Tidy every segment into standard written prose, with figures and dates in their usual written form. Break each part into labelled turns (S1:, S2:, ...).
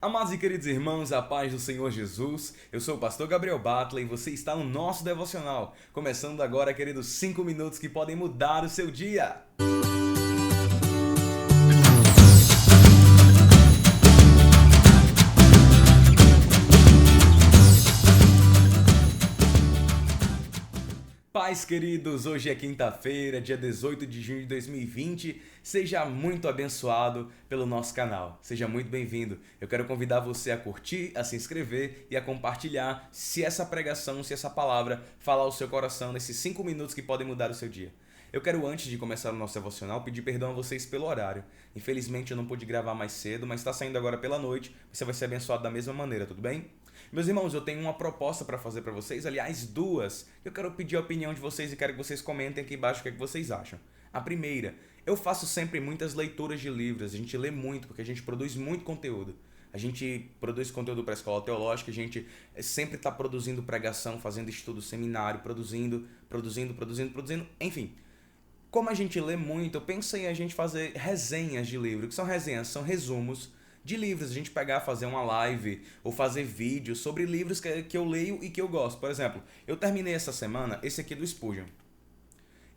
S1: Amados e queridos irmãos, a paz do Senhor Jesus, eu sou o pastor Gabriel Batler e você está no nosso devocional. Começando agora, queridos, 5 minutos que podem mudar o seu dia. Paz, queridos, hoje é quinta-feira, dia 18 de junho de 2020. Seja muito abençoado pelo nosso canal. Seja muito bem-vindo. Eu quero convidar você a curtir, a se inscrever e a compartilhar se essa pregação, se essa palavra falar ao seu coração nesses 5 minutos que podem mudar o seu dia. Eu quero, antes de começar o nosso devocional, pedir perdão a vocês pelo horário. Infelizmente eu não pude gravar mais cedo, mas está saindo agora pela noite. Você vai ser abençoado da mesma maneira, tudo bem? Meus irmãos, eu tenho uma proposta para fazer para vocês, aliás, duas. Eu quero pedir a opinião de vocês e quero que vocês comentem aqui embaixo o que é que vocês acham. A primeira, eu faço sempre muitas leituras de livros, a gente lê muito porque a gente produz muito conteúdo. A gente produz conteúdo para a escola teológica, a gente sempre está produzindo pregação, fazendo estudo, seminário, produzindo, enfim. Como a gente lê muito, eu pensei em a gente fazer resenhas de livro. O que são resenhas? São resumos de livros. A gente pegar, fazer uma live ou fazer vídeos sobre livros que eu leio e que eu gosto. Por exemplo, eu terminei essa semana esse aqui do Spurgeon.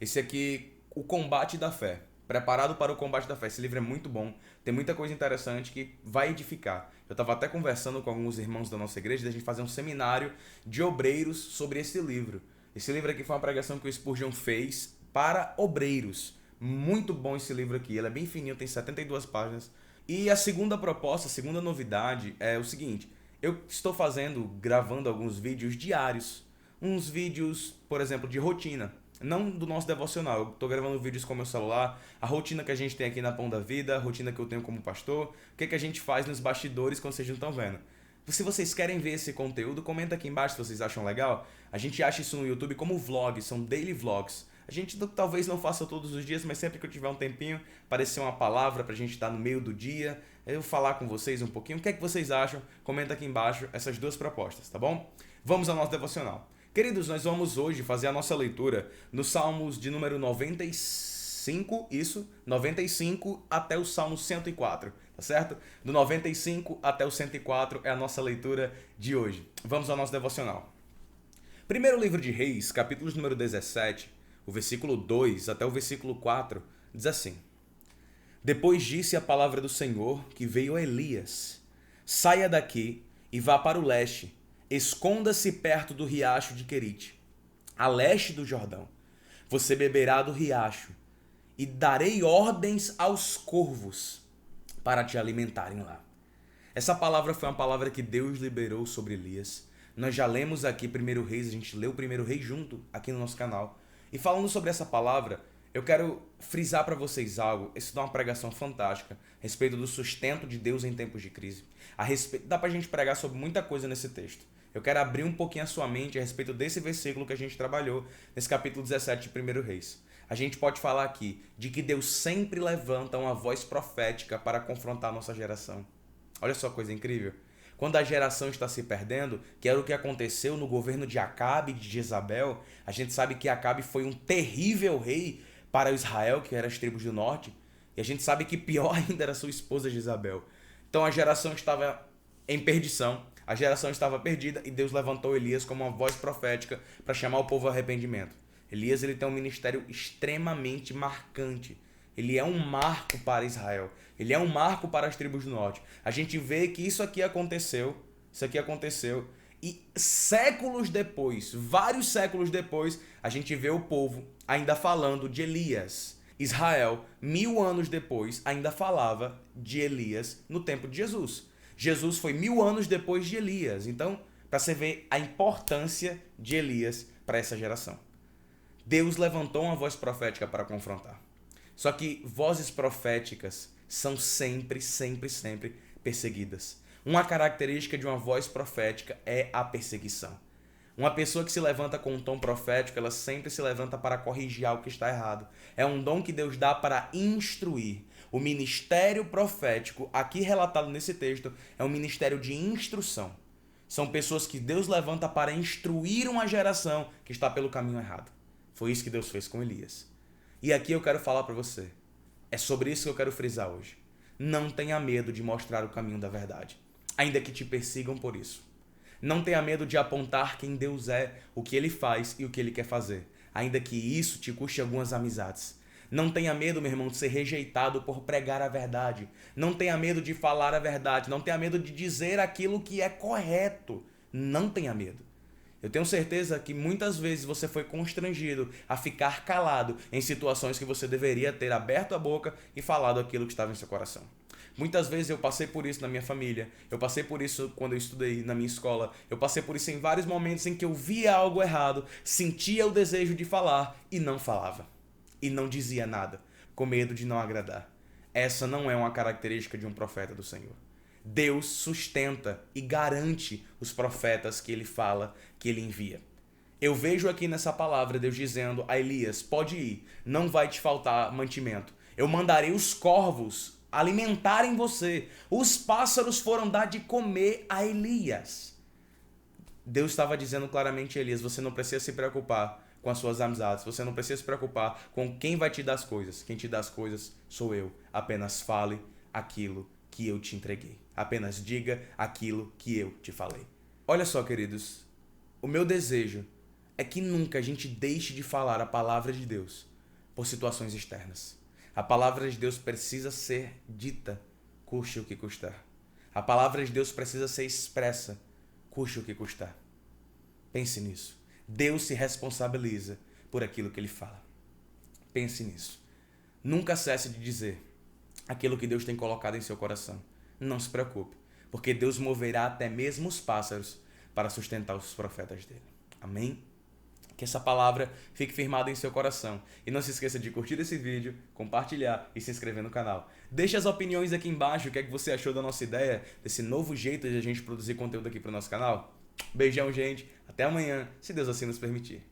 S1: Esse aqui, O Combate da Fé. Preparado para o Combate da Fé. Esse livro é muito bom. Tem muita coisa interessante que vai edificar. Eu estava até conversando com alguns irmãos da nossa igreja da gente fazer um seminário de obreiros sobre esse livro. Esse livro aqui foi uma pregação que o Spurgeon fez para obreiros. Muito bom esse livro aqui. Ele é bem fininho, tem 72 páginas. E a segunda proposta, a segunda novidade é o seguinte. Eu estou gravando alguns vídeos diários. Uns vídeos, por exemplo, de rotina. Não do nosso devocional. Eu estou gravando vídeos com o meu celular. A rotina que a gente tem aqui na Pão da Vida. A rotina que eu tenho como pastor. O que a gente faz nos bastidores quando vocês não estão vendo. Se vocês querem ver esse conteúdo, comenta aqui embaixo se vocês acham legal. A gente acha isso no YouTube como vlogs. São daily vlogs. A gente talvez não faça todos os dias, mas sempre que eu tiver um tempinho, aparecer uma palavra pra gente estar no meio do dia, eu falar com vocês um pouquinho. O que é que vocês acham? Comenta aqui embaixo essas duas propostas, tá bom? Vamos ao nosso devocional. Queridos, nós vamos hoje fazer a nossa leitura nos Salmos de número 95, 95 até o Salmo 104, tá certo? Do 95 até o 104 é a nossa leitura de hoje. Vamos ao nosso devocional. Primeiro livro de Reis, capítulos número 17, o versículo 2 até o versículo 4, diz assim: Depois disse a palavra do Senhor que veio a Elias: Saia daqui e vá para o leste, esconda-se perto do riacho de Querite, a leste do Jordão. Você beberá do riacho, e darei ordens aos corvos para te alimentarem lá. Essa palavra foi uma palavra que Deus liberou sobre Elias. Nós já lemos aqui 1 Reis, a gente leu 1 Reis junto aqui no nosso canal. E falando sobre essa palavra, eu quero frisar para vocês algo. Isso dá uma pregação fantástica a respeito do sustento de Deus em tempos de crise. Dá pra gente pregar sobre muita coisa nesse texto. Eu quero abrir um pouquinho a sua mente a respeito desse versículo que a gente trabalhou nesse capítulo 17 de 1 Reis. A gente pode falar aqui de que Deus sempre levanta uma voz profética para confrontar a nossa geração. Olha só que coisa incrível. Quando a geração está se perdendo, que era o que aconteceu no governo de Acabe e de Jezabel, a gente sabe que Acabe foi um terrível rei para Israel, que era as tribos do norte, e a gente sabe que pior ainda era sua esposa Jezabel. Então a geração estava em perdição, a geração estava perdida e Deus levantou Elias como uma voz profética para chamar o povo ao arrependimento. Elias ele tem um ministério extremamente marcante. Ele é um marco para Israel. Ele é um marco para as tribos do norte. A gente vê que isso aqui aconteceu. E séculos depois, vários séculos depois, a gente vê o povo ainda falando de Elias. Israel, 1000 anos depois, ainda falava de Elias no tempo de Jesus. Jesus foi 1000 anos depois de Elias. Então, para você ver a importância de Elias para essa geração. Deus levantou uma voz profética para confrontar. Só que vozes proféticas são sempre perseguidas. Uma característica de uma voz profética é a perseguição. Uma pessoa que se levanta com um tom profético, ela sempre se levanta para corrigir algo que está errado. É um dom que Deus dá para instruir. O ministério profético, aqui relatado nesse texto, é um ministério de instrução. São pessoas que Deus levanta para instruir uma geração que está pelo caminho errado. Foi isso que Deus fez com Elias. E aqui eu quero falar para você. É sobre isso que eu quero frisar hoje. Não tenha medo de mostrar o caminho da verdade. ainda que te persigam por isso. Não tenha medo de apontar quem Deus é, o que Ele faz e o que Ele quer fazer, ainda que isso te custe algumas amizades. Não tenha medo, meu irmão, de ser rejeitado por pregar a verdade. Não tenha medo de falar a verdade. Não tenha medo de dizer aquilo que é correto. Não tenha medo. Eu tenho certeza que muitas vezes você foi constrangido a ficar calado em situações que você deveria ter aberto a boca e falado aquilo que estava em seu coração. Muitas vezes eu passei por isso na minha família, eu passei por isso quando eu estudei na minha escola, eu passei por isso em vários momentos em que eu via algo errado, sentia o desejo de falar e não falava. E não dizia nada, com medo de não agradar. Essa não é uma característica de um profeta do Senhor. Deus sustenta e garante os profetas que ele fala, que ele envia. Eu vejo aqui nessa palavra Deus dizendo a Elias, pode ir, não vai te faltar mantimento. Eu mandarei os corvos alimentarem você. Os pássaros foram dar de comer a Elias. Deus estava dizendo claramente a Elias, você não precisa se preocupar com as suas amizades, você não precisa se preocupar com quem vai te dar as coisas. Quem te dá as coisas sou eu. Apenas fale aquilo que eu te entreguei. Apenas diga aquilo que eu te falei. Olha só, queridos, o meu desejo é que nunca a gente deixe de falar a palavra de Deus por situações externas. A palavra de Deus precisa ser dita, custe o que custar. A palavra de Deus precisa ser expressa, custe o que custar. Pense nisso. Deus se responsabiliza por aquilo que ele fala. Pense nisso. Nunca cesse de dizer aquilo que Deus tem colocado em seu coração. Não se preocupe, porque Deus moverá até mesmo os pássaros para sustentar os profetas dele. Amém? Que essa palavra fique firmada em seu coração. E não se esqueça de curtir esse vídeo, compartilhar e se inscrever no canal. Deixe as opiniões aqui embaixo, o que é que você achou da nossa ideia, desse novo jeito de a gente produzir conteúdo aqui para o nosso canal. Beijão, gente. Até amanhã, se Deus assim nos permitir.